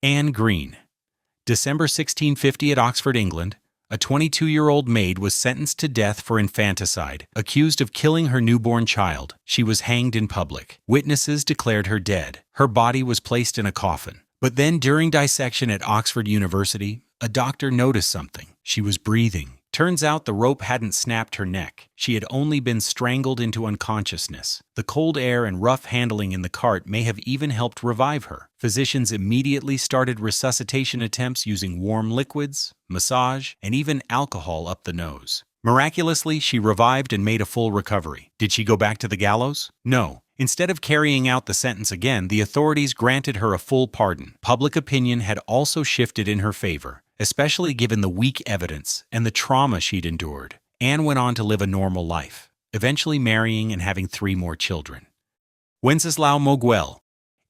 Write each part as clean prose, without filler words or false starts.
Anne Green. December 1650 at Oxford, England, a 22-year-old maid was sentenced to death for infanticide, accused of killing her newborn child. She was hanged in public. Witnesses declared her dead. Her body was placed in a coffin. But then, during dissection at Oxford University, a doctor noticed something. She was breathing. Turns out the rope hadn't snapped her neck. She had only been strangled into unconsciousness. The cold air and rough handling in the cart may have even helped revive her. Physicians immediately started resuscitation attempts using warm liquids, massage, and even alcohol up the nose. Miraculously, she revived and made a full recovery. Did she go back to the gallows? No. Instead of carrying out the sentence again, the authorities granted her a full pardon. Public opinion had also shifted in her favor, especially given the weak evidence and the trauma she'd endured. Anne went on to live a normal life, eventually marrying and having 3 more children. Wenceslao Moguel.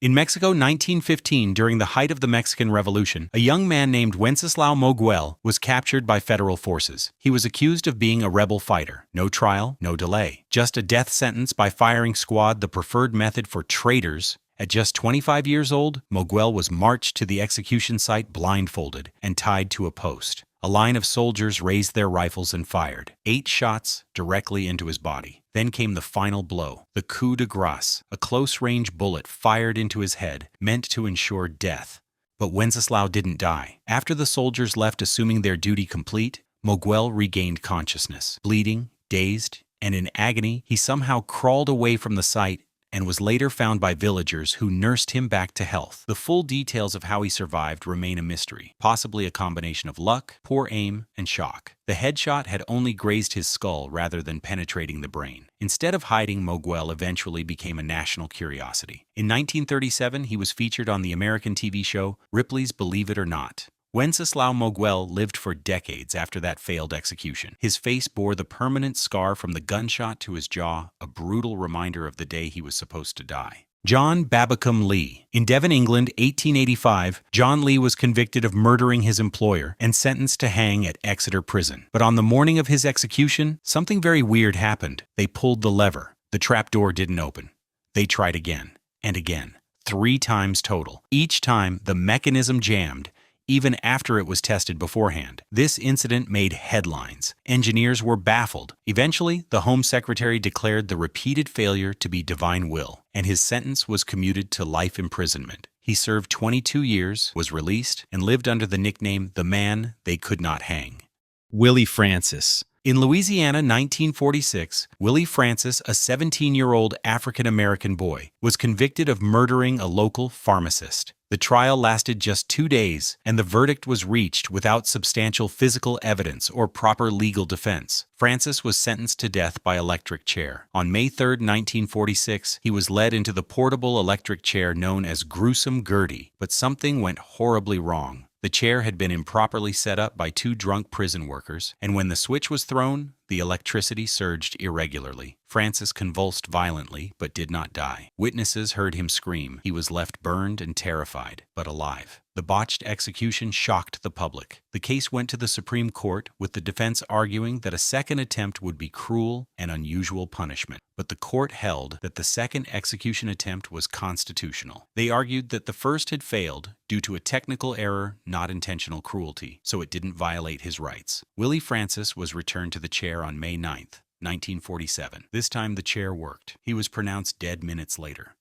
In Mexico, 1915, during the height of the Mexican Revolution, a young man named Wenceslao Moguel was captured by federal forces. He was accused of being a rebel fighter. No trial, no delay. Just a death sentence by firing squad, the preferred method for traitors. At just 25 years old, Moguel was marched to the execution site blindfolded and tied to a post. A line of soldiers raised their rifles and fired 8 shots directly into his body. Then came the final blow, the coup de grace, a close-range bullet fired into his head, meant to ensure death. But Wenceslao didn't die. After the soldiers left assuming their duty complete, Moguel regained consciousness. Bleeding, dazed, and in agony, he somehow crawled away from the site and was later found by villagers who nursed him back to health. The full details of how he survived remain a mystery, possibly a combination of luck, poor aim, and shock. The headshot had only grazed his skull rather than penetrating the brain. Instead of hiding, Moguel eventually became a national curiosity. In 1937, he was featured on the American TV show Ripley's Believe It or Not. Wenceslao Moguel lived for decades after that failed execution. His face bore the permanent scar from the gunshot to his jaw, a brutal reminder of the day he was supposed to die. John Babbacombe Lee. In Devon, England, 1885, John Lee was convicted of murdering his employer and sentenced to hang at Exeter Prison. But on the morning of his execution, something very weird happened. They pulled the lever. The trapdoor didn't open. They tried again and again, 3 times total. Each time, the mechanism jammed, even after it was tested beforehand. This incident made headlines. Engineers were baffled. Eventually, the Home Secretary declared the repeated failure to be divine will, and his sentence was commuted to life imprisonment. He served 22 years, was released, and lived under the nickname the Man They Could Not Hang. Willie Francis. In Louisiana, 1946, Willie Francis, a 17-year-old African-American boy, was convicted of murdering a local pharmacist. The trial lasted just 2 days, and the verdict was reached without substantial physical evidence or proper legal defense. Francis was sentenced to death by electric chair. On May 3, 1946, he was led into the portable electric chair known as Gruesome Gertie, but something went horribly wrong. The chair had been improperly set up by 2 drunk prison workers, and when the switch was thrown, the electricity surged irregularly. Francis convulsed violently, but did not die. Witnesses heard him scream. He was left burned and terrified, but alive. The botched execution shocked the public. The case went to the Supreme Court, with the defense arguing that a second attempt would be cruel and unusual punishment. But the court held that the second execution attempt was constitutional. They argued that the first had failed due to a technical error, not intentional cruelty, so it didn't violate his rights. Willie Francis was returned to the chair on May 9, 1947. This time the chair worked. He was pronounced dead minutes later.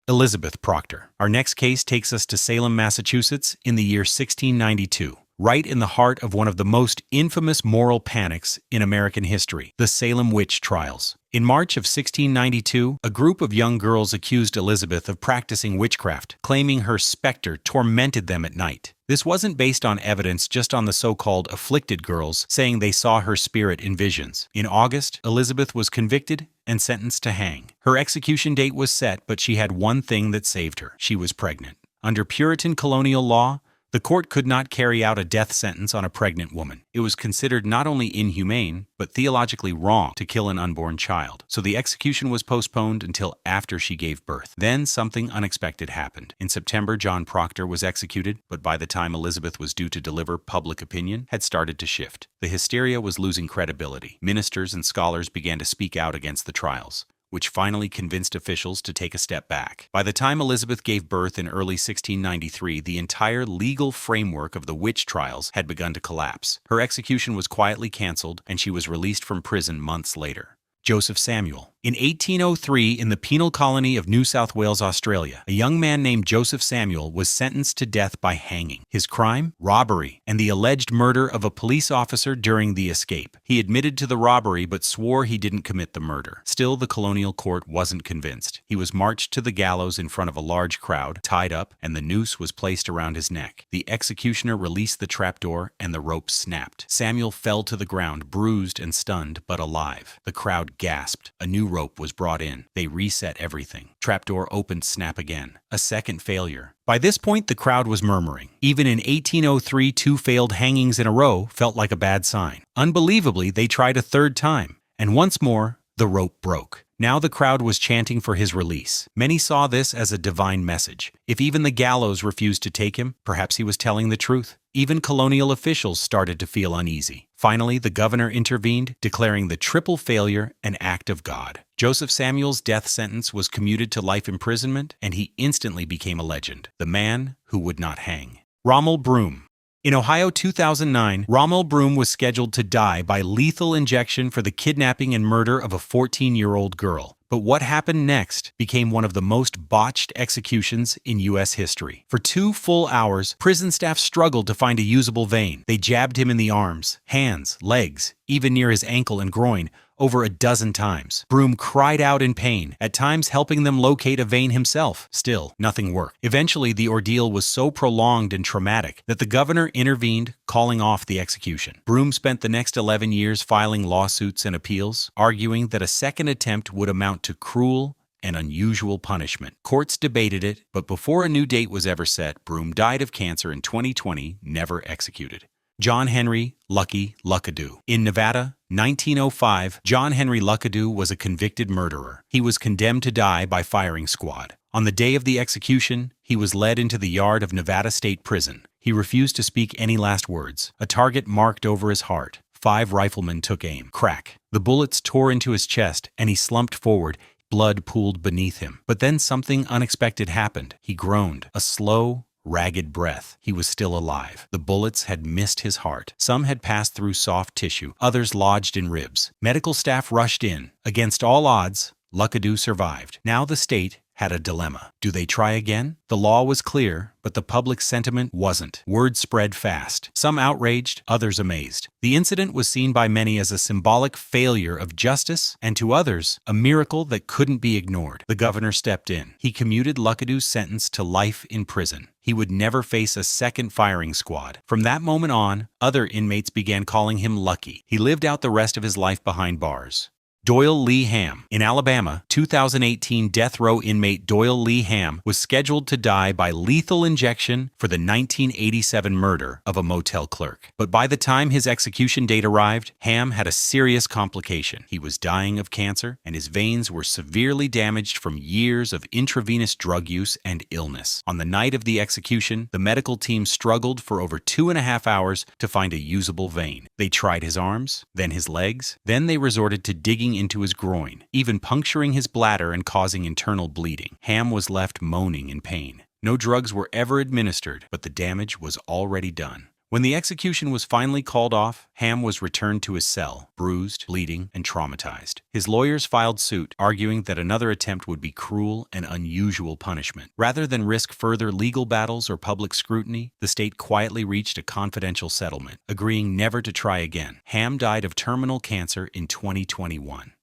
Elizabeth Proctor. Our next case takes us to Salem, Massachusetts in the year 1692, right in the heart of one of the most infamous moral panics in American history, the Salem witch trials. In March of 1692, a group of young girls accused Elizabeth of practicing witchcraft, claiming her specter tormented them at night. This wasn't based on evidence, just on the so-called afflicted girls saying they saw her spirit in visions. In August, Elizabeth was convicted and sentenced to hang. Her execution date was set, but she had one thing that saved her. She was pregnant. Under Puritan colonial law, the court could not carry out a death sentence on a pregnant woman. It was considered not only inhumane, but theologically wrong to kill an unborn child. So the execution was postponed until after she gave birth. Then something unexpected happened. In September, John Proctor was executed, but by the time Elizabeth was due to deliver, public opinion had started to shift. The hysteria was losing credibility. Ministers and scholars began to speak out against the trials. which finally convinced officials to take a step back. By the time Elizabeth gave birth in early 1693, the entire legal framework of the witch trials had begun to collapse. Her execution was quietly cancelled, and she was released from prison months later. Joseph Samuel. In 1803, in the penal colony of New South Wales, Australia, a young man named Joseph Samuel was sentenced to death by hanging. His crime? Robbery, and the alleged murder of a police officer during the escape. He admitted to the robbery but swore he didn't commit the murder. Still, the colonial court wasn't convinced. He was marched to the gallows in front of a large crowd, tied up, and the noose was placed around his neck. The executioner released the trapdoor, and the rope snapped. Samuel fell to the ground, bruised and stunned, but alive. The crowd gasped. A new rope was brought in. They reset everything. Trapdoor opened, snap again. A second failure. By this point, the crowd was murmuring. Even in 1803, 2 failed hangings in a row felt like a bad sign. Unbelievably, they tried a third time. And once more, the rope broke. Now the crowd was chanting for his release. Many saw this as a divine message. If even the gallows refused to take him, perhaps he was telling the truth. Even colonial officials started to feel uneasy. Finally, the governor intervened, declaring the triple failure an act of God. Joseph Samuel's death sentence was commuted to life imprisonment, and he instantly became a legend, the man who would not hang. Rommel Broom. In Ohio 2009, Rommel Broom was scheduled to die by lethal injection for the kidnapping and murder of a 14-year-old girl. But what happened next became one of the most botched executions in U.S. history. For 2 full hours, prison staff struggled to find a usable vein. They jabbed him in the arms, hands, legs, even near his ankle and groin, over a dozen times. Broom cried out in pain, at times helping them locate a vein himself. Still, nothing worked. Eventually, the ordeal was so prolonged and traumatic that the governor intervened, calling off the execution. Broom spent the next 11 years filing lawsuits and appeals, arguing that a second attempt would amount to cruel and unusual punishment. Courts debated it, but before a new date was ever set, Broom died of cancer in 2020, never executed. John Henry Lucky Luckadoo. In Nevada, 1905, John Henry Luckadoo was a convicted murderer. He was condemned to die by firing squad. On the day of the execution, he was led into the yard of Nevada State Prison. He refused to speak any last words. A target marked over his heart. 5 riflemen took aim. Crack. The bullets tore into his chest, and he slumped forward. Blood pooled beneath him. But then something unexpected happened. He groaned. A slow, ragged breath. He was still alive. The bullets had missed his heart. Some had passed through soft tissue, others lodged in ribs. Medical staff rushed in. Against all odds, Luckadoo survived. Now the state had a dilemma. Do they try again? The law was clear, but the public sentiment wasn't. Word spread fast. Some outraged, others amazed. The incident was seen by many as a symbolic failure of justice, and to others, a miracle that couldn't be ignored. The governor stepped in. He commuted Luckadoo's sentence to life in prison. He would never face a second firing squad. From that moment on, other inmates began calling him Lucky. He lived out the rest of his life behind bars. Doyle Lee Ham. In Alabama, 2018 death row inmate Doyle Lee Ham was scheduled to die by lethal injection for the 1987 murder of a motel clerk. But by the time his execution date arrived, Ham had a serious complication. He was dying of cancer, and his veins were severely damaged from years of intravenous drug use and illness. On the night of the execution, the medical team struggled for over 2.5 hours to find a usable vein. They tried his arms, then his legs, then they resorted to digging into his groin, even puncturing his bladder and causing internal bleeding. Ham was left moaning in pain. No drugs were ever administered, but the damage was already done. When the execution was finally called off, Ham was returned to his cell, bruised, bleeding, and traumatized. His lawyers filed suit, arguing that another attempt would be cruel and unusual punishment. Rather than risk further legal battles or public scrutiny, the state quietly reached a confidential settlement, agreeing never to try again. Ham died of terminal cancer in 2021.